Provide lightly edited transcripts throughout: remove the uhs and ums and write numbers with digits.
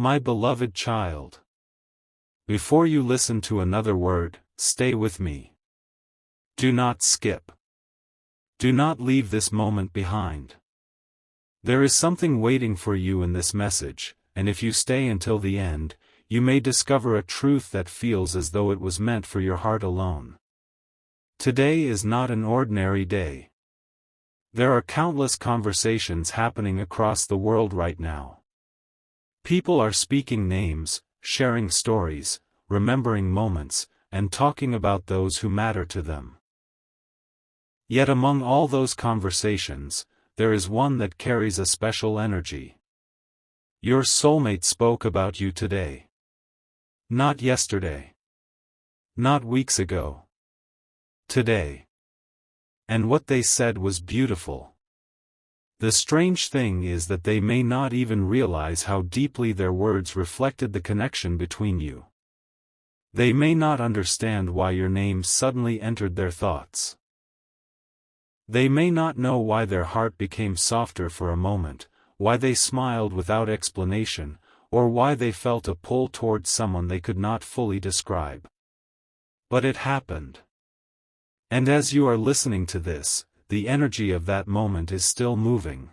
My beloved child. Before you listen to another word, stay with me. Do not skip. Do not leave this moment behind. There is something waiting for you in this message, and if you stay until the end, you may discover a truth that feels as though it was meant for your heart alone. Today is not an ordinary day. There are countless conversations happening across the world right now. People are speaking names, sharing stories, remembering moments, and talking about those who matter to them. Yet among all those conversations, there is one that carries a special energy. Your soulmate spoke about you today. Not yesterday. Not weeks ago. Today. And what they said was beautiful. The strange thing is that they may not even realize how deeply their words reflected the connection between you. They may not understand why your name suddenly entered their thoughts. They may not know why their heart became softer for a moment, why they smiled without explanation, or why they felt a pull towards someone they could not fully describe. But it happened. And as you are listening to this, the energy of that moment is still moving.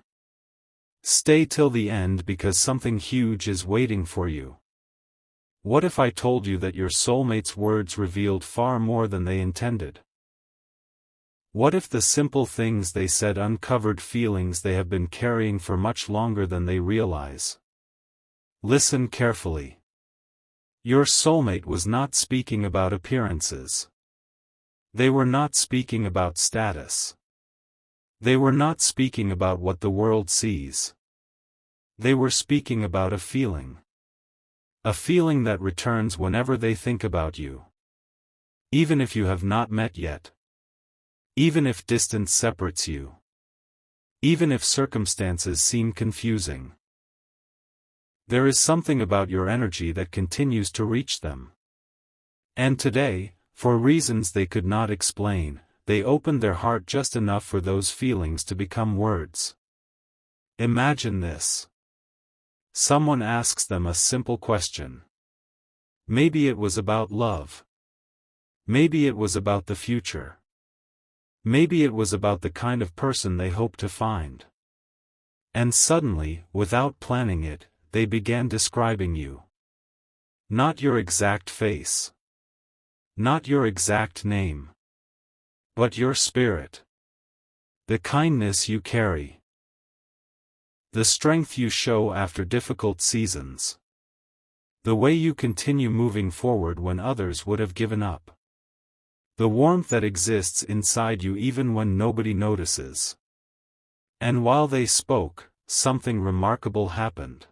Stay till the end because something huge is waiting for you. What if I told you that your soulmate's words revealed far more than they intended? What if the simple things they said uncovered feelings they have been carrying for much longer than they realize? Listen carefully. Your soulmate was not speaking about appearances. They were not speaking about status. They were not speaking about what the world sees. They were speaking about a feeling. A feeling that returns whenever they think about you. Even if you have not met yet. Even if distance separates you. Even if circumstances seem confusing. There is something about your energy that continues to reach them. And today, for reasons they could not explain, they opened their heart just enough for those feelings to become words. Imagine this. Someone asks them a simple question. Maybe it was about love. Maybe it was about the future. Maybe it was about the kind of person they hope to find. And suddenly, without planning it, they began describing you. Not your exact face. Not your exact name. But your spirit. The kindness you carry. The strength you show after difficult seasons. The way you continue moving forward when others would have given up. The warmth that exists inside you even when nobody notices. And while they spoke, something remarkable happened.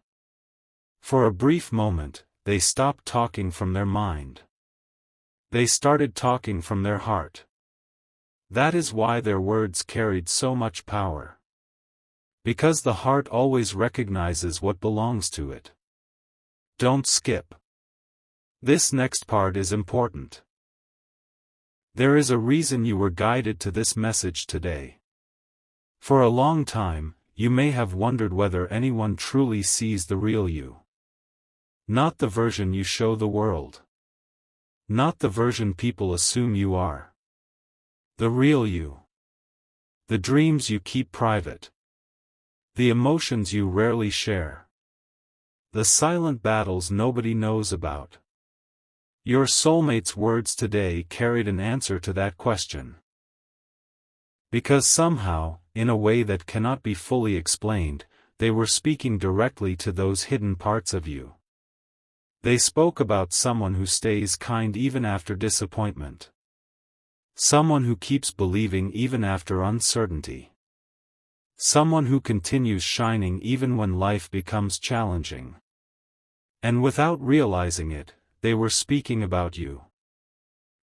For a brief moment, they stopped talking from their mind. They started talking from their heart. That is why their words carried so much power. Because the heart always recognizes what belongs to it. Don't skip. This next part is important. There is a reason you were guided to this message today. For a long time, you may have wondered whether anyone truly sees the real you. Not the version you show the world. Not the version people assume you are. The real you. The dreams you keep private. The emotions you rarely share. The silent battles nobody knows about. Your soulmate's words today carried an answer to that question. Because somehow, in a way that cannot be fully explained, they were speaking directly to those hidden parts of you. They spoke about someone who stays kind even after disappointment. Someone who keeps believing even after uncertainty. Someone who continues shining even when life becomes challenging. And without realizing it, they were speaking about you.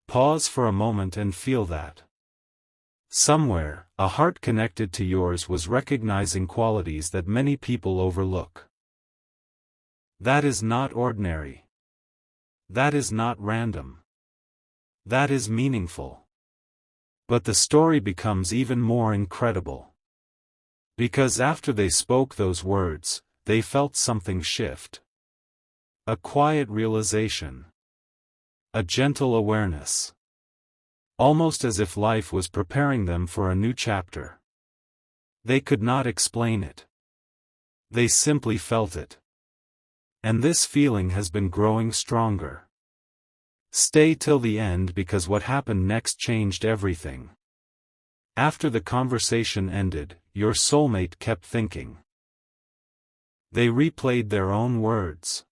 Pause for a moment and feel that. Somewhere, a heart connected to yours was recognizing qualities that many people overlook. That is not ordinary. That is not random. That is meaningful. But the story becomes even more incredible. Because after they spoke those words, they felt something shift. A quiet realization. A gentle awareness. Almost as if life was preparing them for a new chapter. They could not explain it. They simply felt it. And this feeling has been growing stronger. Stay till the end because what happened next changed everything. After the conversation ended, your soulmate kept thinking. They replayed their own words.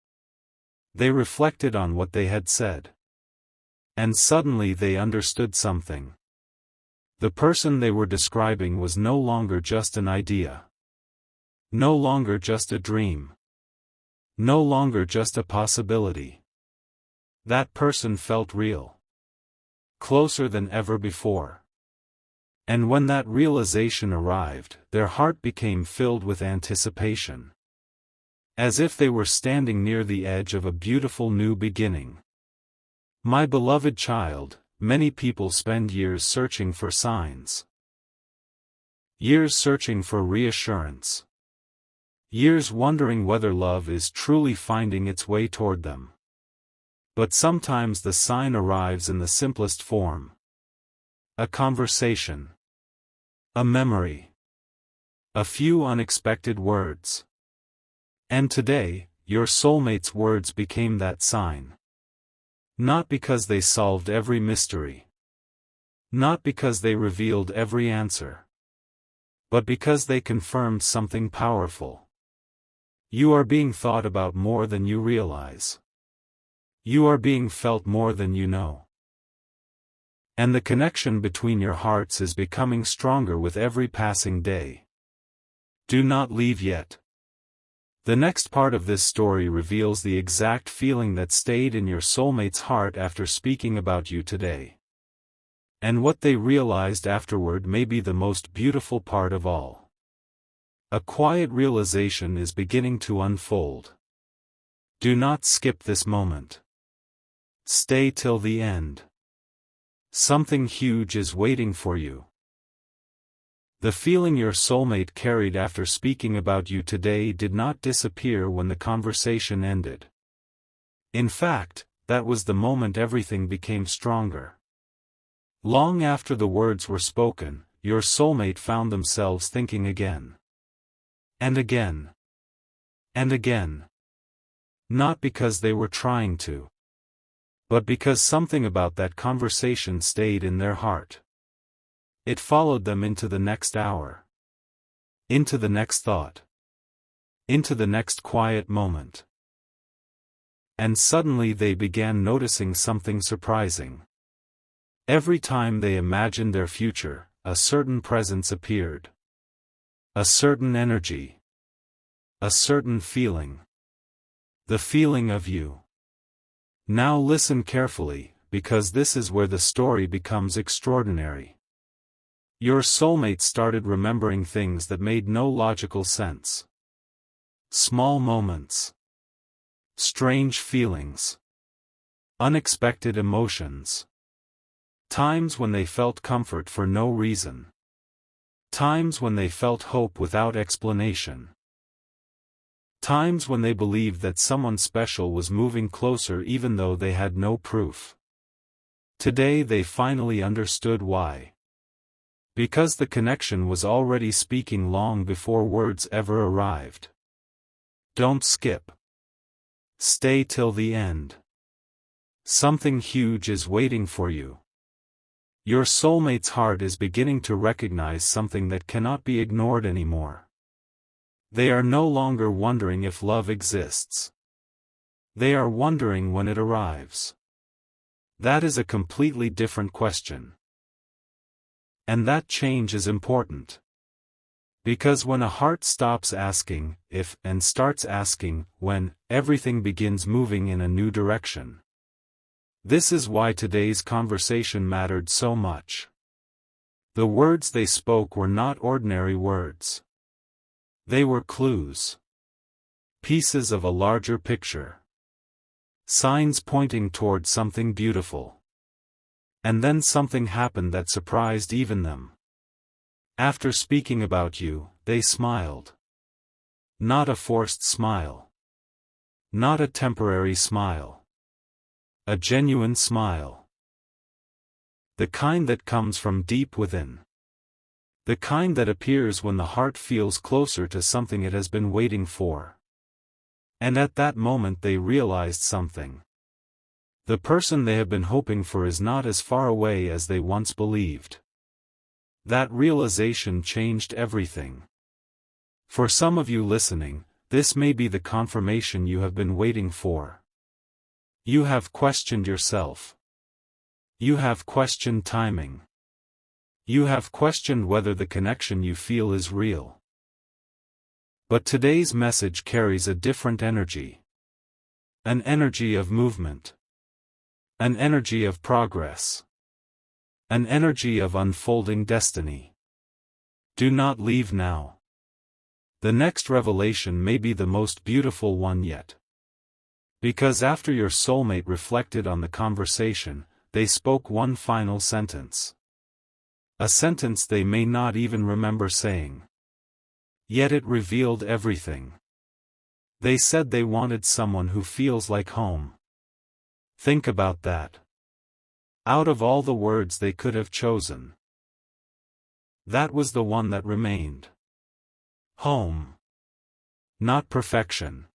They reflected on what they had said. And suddenly they understood something. The person they were describing was no longer just an idea. No longer just a dream. No longer just a possibility. That person felt real. Closer than ever before. And when that realization arrived, their heart became filled with anticipation. As if they were standing near the edge of a beautiful new beginning. My beloved child, many people spend years searching for signs. Years searching for reassurance. Years wondering whether love is truly finding its way toward them. But sometimes the sign arrives in the simplest form. A conversation. A memory. A few unexpected words. And today, your soulmate's words became that sign. Not because they solved every mystery. Not because they revealed every answer. But because they confirmed something powerful. You are being thought about more than you realize. You are being felt more than you know. And the connection between your hearts is becoming stronger with every passing day. Do not leave yet. The next part of this story reveals the exact feeling that stayed in your soulmate's heart after speaking about you today. And what they realized afterward may be the most beautiful part of all. A quiet realization is beginning to unfold. Do not skip this moment. Stay till the end. Something huge is waiting for you. The feeling your soulmate carried after speaking about you today did not disappear when the conversation ended. In fact, that was the moment everything became stronger. Long after the words were spoken, your soulmate found themselves thinking again. And again. And again. Not because they were trying to. But because something about that conversation stayed in their heart. It followed them into the next hour. Into the next thought. Into the next quiet moment. And suddenly they began noticing something surprising. Every time they imagined their future, a certain presence appeared. A certain energy. A certain feeling. The feeling of you. Now listen carefully, because this is where the story becomes extraordinary. Your soulmate started remembering things that made no logical sense. Small moments. Strange feelings. Unexpected emotions. Times when they felt comfort for no reason. Times when they felt hope without explanation. Times when they believed that someone special was moving closer even though they had no proof. Today they finally understood why. Because the connection was already speaking long before words ever arrived. Don't skip. Stay till the end. Something huge is waiting for you. Your soulmate's heart is beginning to recognize something that cannot be ignored anymore. They are no longer wondering if love exists. They are wondering when it arrives. That is a completely different question. And that change is important. Because when a heart stops asking if and starts asking when, everything begins moving in a new direction. This is why today's conversation mattered so much. The words they spoke were not ordinary words. They were clues. Pieces of a larger picture. Signs pointing toward something beautiful. And then something happened that surprised even them. After speaking about you, they smiled. Not a forced smile. Not a temporary smile. A genuine smile. The kind that comes from deep within. The kind that appears when the heart feels closer to something it has been waiting for. And at that moment they realized something. The person they have been hoping for is not as far away as they once believed. That realization changed everything. For some of you listening, this may be the confirmation you have been waiting for. You have questioned yourself. You have questioned timing. You have questioned whether the connection you feel is real. But today's message carries a different energy. An energy of movement. An energy of progress. An energy of unfolding destiny. Do not leave now. The next revelation may be the most beautiful one yet. Because after your soulmate reflected on the conversation, they spoke one final sentence. A sentence they may not even remember saying. Yet it revealed everything. They said they wanted someone who feels like home. Think about that. Out of all the words they could have chosen, that was the one that remained. Home. Not perfection.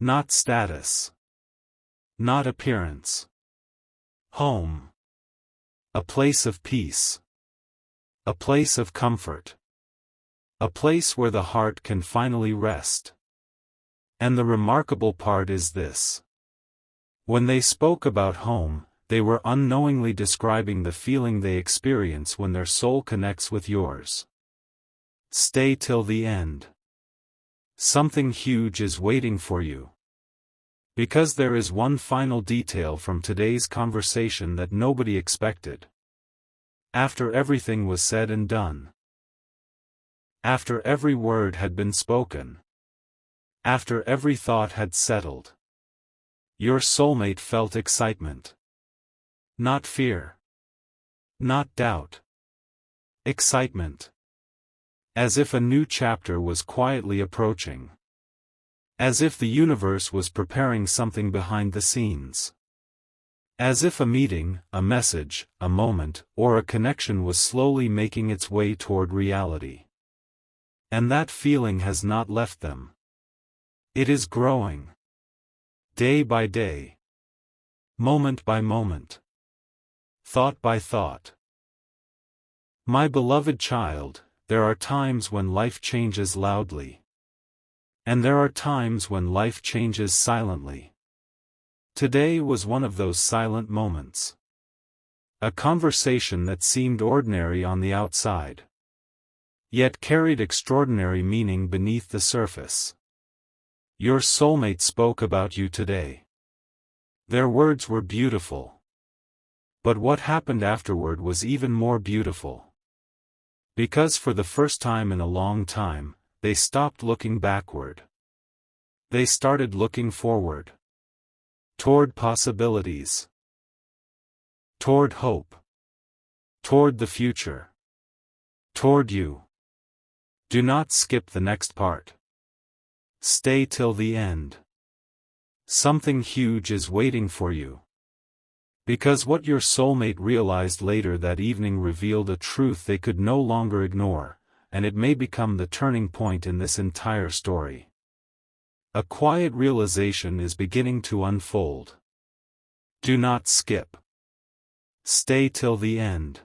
Not status. Not appearance. Home. A place of peace. A place of comfort. A place where the heart can finally rest. And the remarkable part is this. When they spoke about home, they were unknowingly describing the feeling they experience when their soul connects with yours. Stay till the end. Something huge is waiting for you. Because there is one final detail from today's conversation that nobody expected. After everything was said and done. After every word had been spoken. After every thought had settled. Your soulmate felt excitement. Not fear. Not doubt. Excitement. As if a new chapter was quietly approaching. As if the universe was preparing something behind the scenes. As if a meeting, a message, a moment, or a connection was slowly making its way toward reality. And that feeling has not left them. It is growing. Day by day. Moment by moment. Thought by thought. My beloved child, there are times when life changes loudly. And there are times when life changes silently. Today was one of those silent moments. A conversation that seemed ordinary on the outside. Yet carried extraordinary meaning beneath the surface. Your soulmate spoke about you today. Their words were beautiful. But what happened afterward was even more beautiful. Because for the first time in a long time, they stopped looking backward. They started looking forward. Toward possibilities. Toward hope. Toward the future. Toward you. Do not skip the next part. Stay till the end. Something huge is waiting for you. Because what your soulmate realized later that evening revealed a truth they could no longer ignore, and it may become the turning point in this entire story. A quiet realization is beginning to unfold. Do not skip. Stay till the end.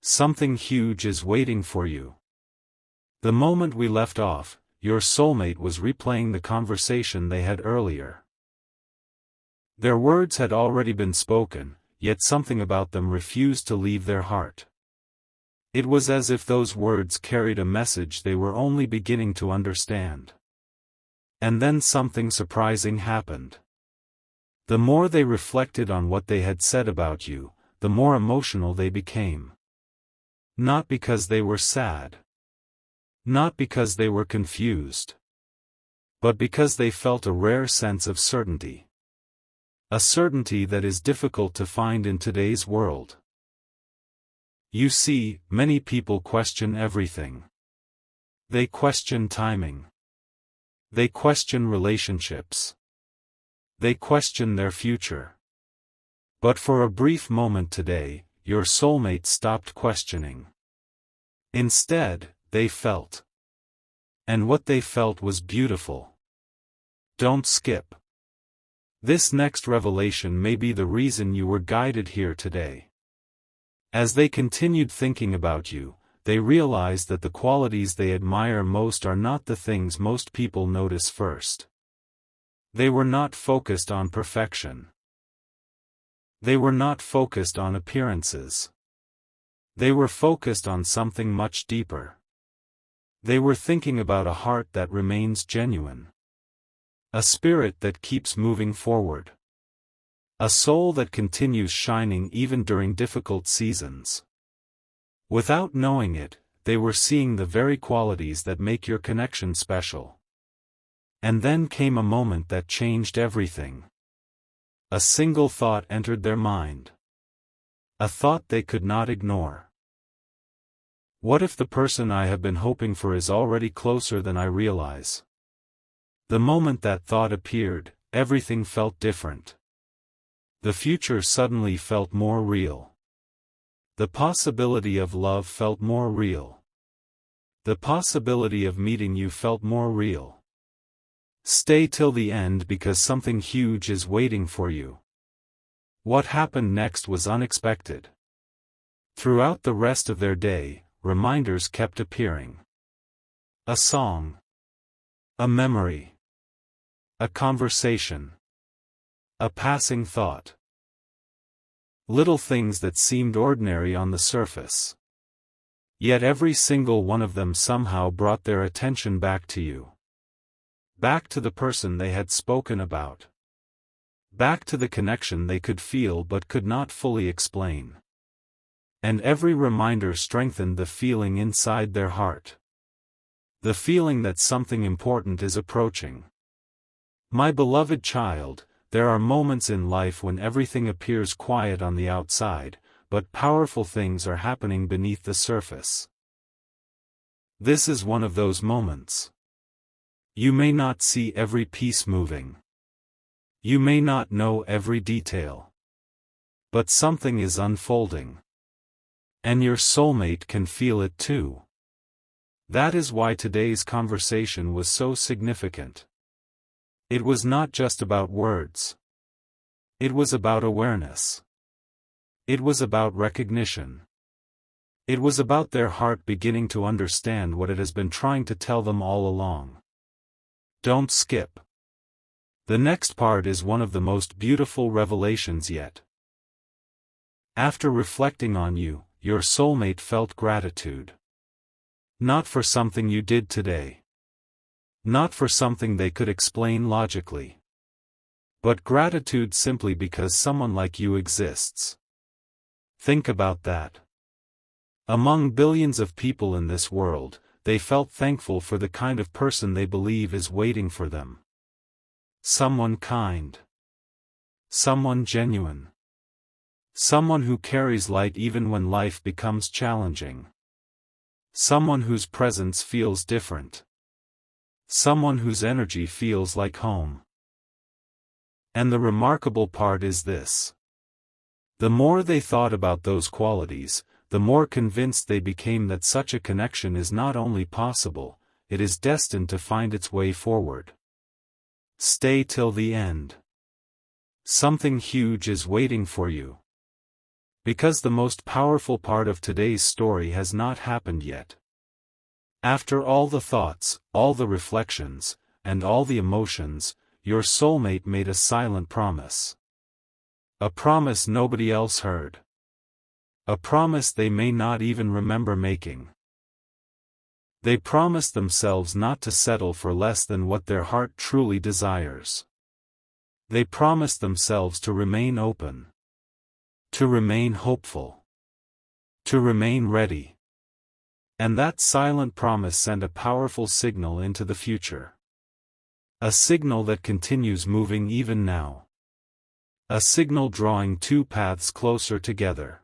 Something huge is waiting for you. The moment we left off, your soulmate was replaying the conversation they had earlier. Their words had already been spoken, yet something about them refused to leave their heart. It was as if those words carried a message they were only beginning to understand. And then something surprising happened. The more they reflected on what they had said about you, the more emotional they became. Not because they were sad. Not because they were confused. But because they felt a rare sense of certainty. A certainty that is difficult to find in today's world. You see, many people question everything. They question timing. They question relationships. They question their future. But for a brief moment today, your soulmate stopped questioning. Instead, they felt. And what they felt was beautiful. Don't skip. This next revelation may be the reason you were guided here today. As they continued thinking about you, they realized that the qualities they admire most are not the things most people notice first. They were not focused on perfection. They were not focused on appearances. They were focused on something much deeper. They were thinking about a heart that remains genuine. A spirit that keeps moving forward. A soul that continues shining even during difficult seasons. Without knowing it, they were seeing the very qualities that make your connection special. And then came a moment that changed everything. A single thought entered their mind. A thought they could not ignore. What if the person I have been hoping for is already closer than I realize? The moment that thought appeared, everything felt different. The future suddenly felt more real. The possibility of love felt more real. The possibility of meeting you felt more real. Stay till the end because something huge is waiting for you. What happened next was unexpected. Throughout the rest of their day, reminders kept appearing. A song. A memory. A conversation. A passing thought. Little things that seemed ordinary on the surface. Yet every single one of them somehow brought their attention back to you. Back to the person they had spoken about. Back to the connection they could feel but could not fully explain. And every reminder strengthened the feeling inside their heart. The feeling that something important is approaching. My beloved child, there are moments in life when everything appears quiet on the outside, but powerful things are happening beneath the surface. This is one of those moments. You may not see every piece moving. You may not know every detail. But something is unfolding. And your soulmate can feel it too. That is why today's conversation was so significant. It was not just about words. It was about awareness. It was about recognition. It was about their heart beginning to understand what it has been trying to tell them all along. Don't skip. The next part is one of the most beautiful revelations yet. After reflecting on you, your soulmate felt gratitude. Not for something you did today. Not for something they could explain logically. But gratitude simply because someone like you exists. Think about that. Among billions of people in this world, they felt thankful for the kind of person they believe is waiting for them. Someone kind. Someone genuine. Someone who carries light even when life becomes challenging. Someone whose presence feels different. Someone whose energy feels like home. And the remarkable part is this. The more they thought about those qualities, the more convinced they became that such a connection is not only possible, it is destined to find its way forward. Stay till the end. Something huge is waiting for you. Because the most powerful part of today's story has not happened yet. After all the thoughts, all the reflections, and all the emotions, your soulmate made a silent promise. A promise nobody else heard. A promise they may not even remember making. They promised themselves not to settle for less than what their heart truly desires. They promised themselves to remain open. To remain hopeful. To remain ready. And that silent promise sent a powerful signal into the future. A signal that continues moving even now. A signal drawing two paths closer together.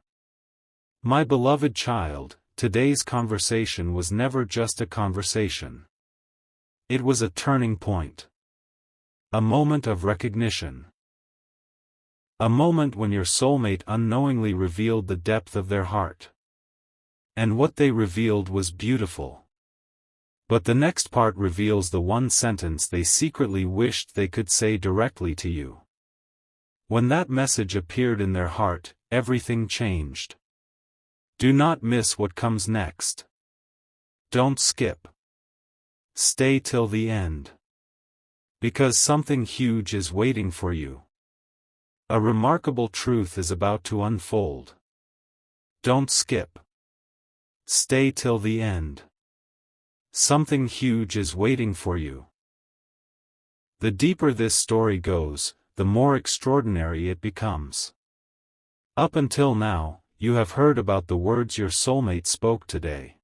My beloved child, today's conversation was never just a conversation. It was a turning point. A moment of recognition. A moment when your soulmate unknowingly revealed the depth of their heart. And what they revealed was beautiful. But the next part reveals the one sentence they secretly wished they could say directly to you. When that message appeared in their heart, everything changed. Do not miss what comes next. Don't skip. Stay till the end. Because something huge is waiting for you. A remarkable truth is about to unfold. Don't skip. Stay till the end. Something huge is waiting for you. The deeper this story goes, the more extraordinary it becomes. Up until now, you have heard about the words your soulmate spoke today.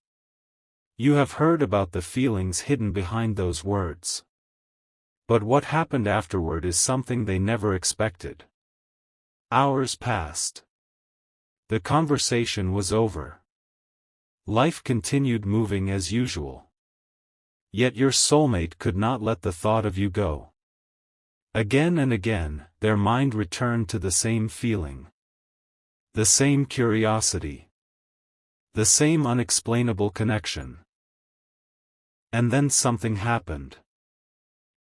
You have heard about the feelings hidden behind those words. But what happened afterward is something they never expected. Hours passed. The conversation was over. Life continued moving as usual. Yet your soulmate could not let the thought of you go. Again and again, their mind returned to the same feeling. The same curiosity. The same unexplainable connection. And then something happened.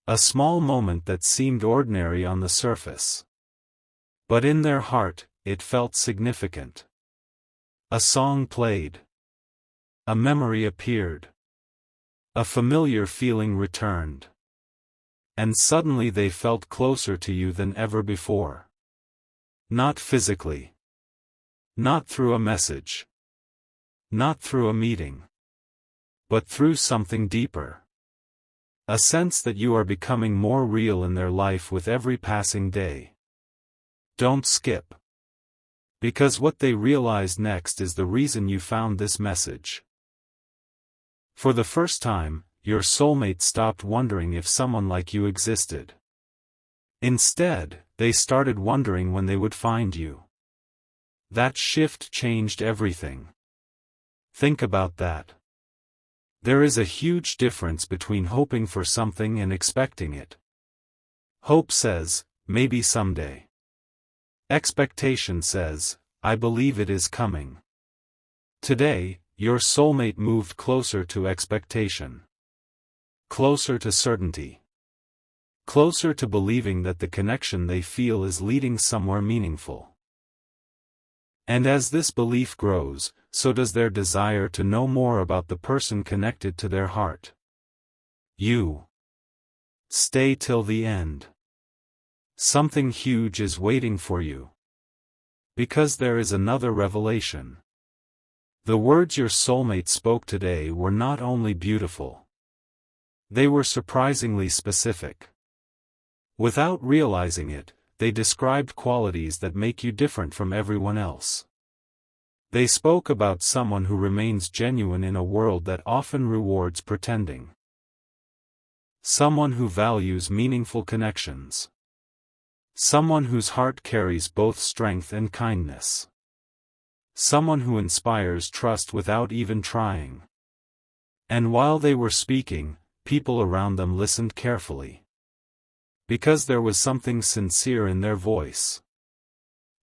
A small moment that seemed ordinary on the surface. But in their heart, it felt significant. A song played. A memory appeared. A familiar feeling returned. And suddenly they felt closer to you than ever before. Not physically. Not through a message. Not through a meeting. But through something deeper. A sense that you are becoming more real in their life with every passing day. Don't skip. Because what they realize next is the reason you found this message. For the first time, your soulmate stopped wondering if someone like you existed. Instead, they started wondering when they would find you. That shift changed everything. Think about that. There is a huge difference between hoping for something and expecting it. Hope says, maybe someday. Expectation says, I believe it is coming. Today, your soulmate moved closer to expectation. Closer to certainty. Closer to believing that the connection they feel is leading somewhere meaningful. And as this belief grows, so does their desire to know more about the person connected to their heart. You. Stay till the end. Something huge is waiting for you. Because there is another revelation. The words your soulmate spoke today were not only beautiful. They were surprisingly specific. Without realizing it, they described qualities that make you different from everyone else. They spoke about someone who remains genuine in a world that often rewards pretending. Someone who values meaningful connections. Someone whose heart carries both strength and kindness. Someone who inspires trust without even trying. And while they were speaking, people around them listened carefully. Because there was something sincere in their voice.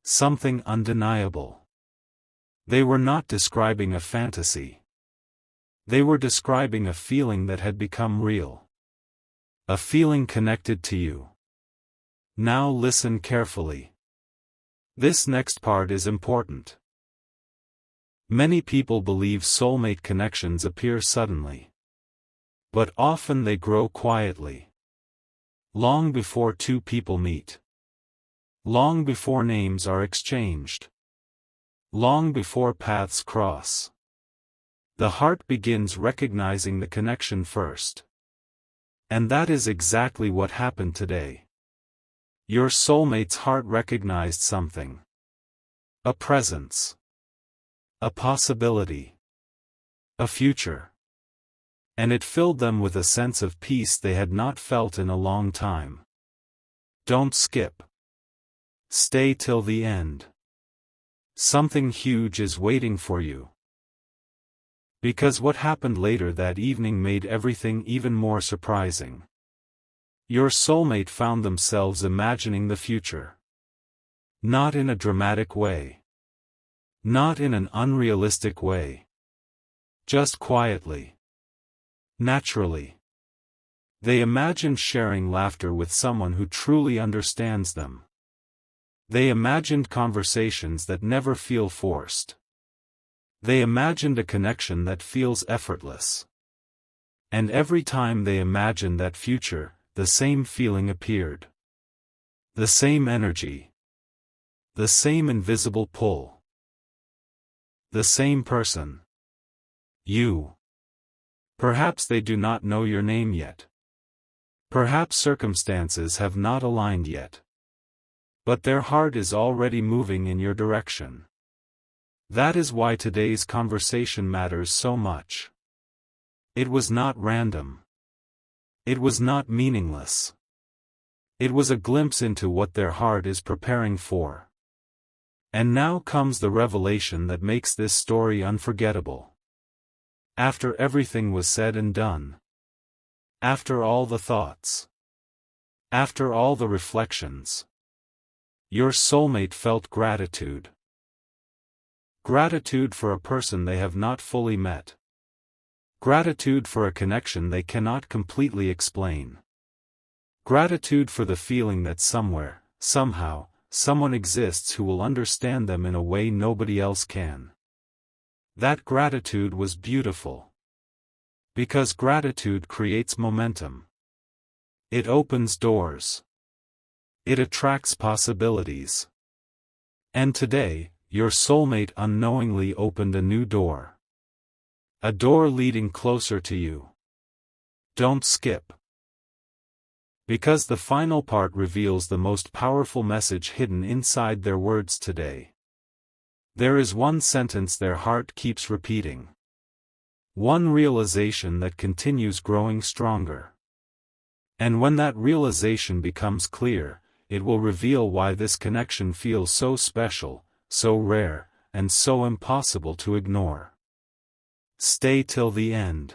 Something undeniable. They were not describing a fantasy. They were describing a feeling that had become real. A feeling connected to you. Now listen carefully. This next part is important. Many people believe soulmate connections appear suddenly. But often they grow quietly. Long before two people meet. Long before names are exchanged. Long before paths cross. The heart begins recognizing the connection first. And that is exactly what happened today. Your soulmate's heart recognized something. A presence. A possibility. A future. And it filled them with a sense of peace they had not felt in a long time. Don't skip. Stay till the end. Something huge is waiting for you. Because what happened later that evening made everything even more surprising. Your soulmate found themselves imagining the future. Not in a dramatic way. Not in an unrealistic way. Just quietly. Naturally. They imagined sharing laughter with someone who truly understands them. They imagined conversations that never feel forced. They imagined a connection that feels effortless. And every time they imagined that future, the same feeling appeared. The same energy. The same invisible pull. The same person. You. Perhaps they do not know your name yet. Perhaps circumstances have not aligned yet. But their heart is already moving in your direction. That is why today's conversation matters so much. It was not random. It was not meaningless. It was a glimpse into what their heart is preparing for. And now comes the revelation that makes this story unforgettable. After everything was said and done. After all the thoughts. After all the reflections. Your soulmate felt gratitude. Gratitude for a person they have not fully met. Gratitude for a connection they cannot completely explain. Gratitude for the feeling that somewhere, somehow, someone exists who will understand them in a way nobody else can. That gratitude was beautiful. Because gratitude creates momentum. It opens doors. It attracts possibilities. And today, your soulmate unknowingly opened a new door. A door leading closer to you. Don't skip. Because the final part reveals the most powerful message hidden inside their words today. There is one sentence their heart keeps repeating. One realization that continues growing stronger. And when that realization becomes clear, it will reveal why this connection feels so special, so rare, and so impossible to ignore. Stay till the end.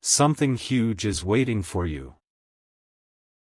Something huge is waiting for you.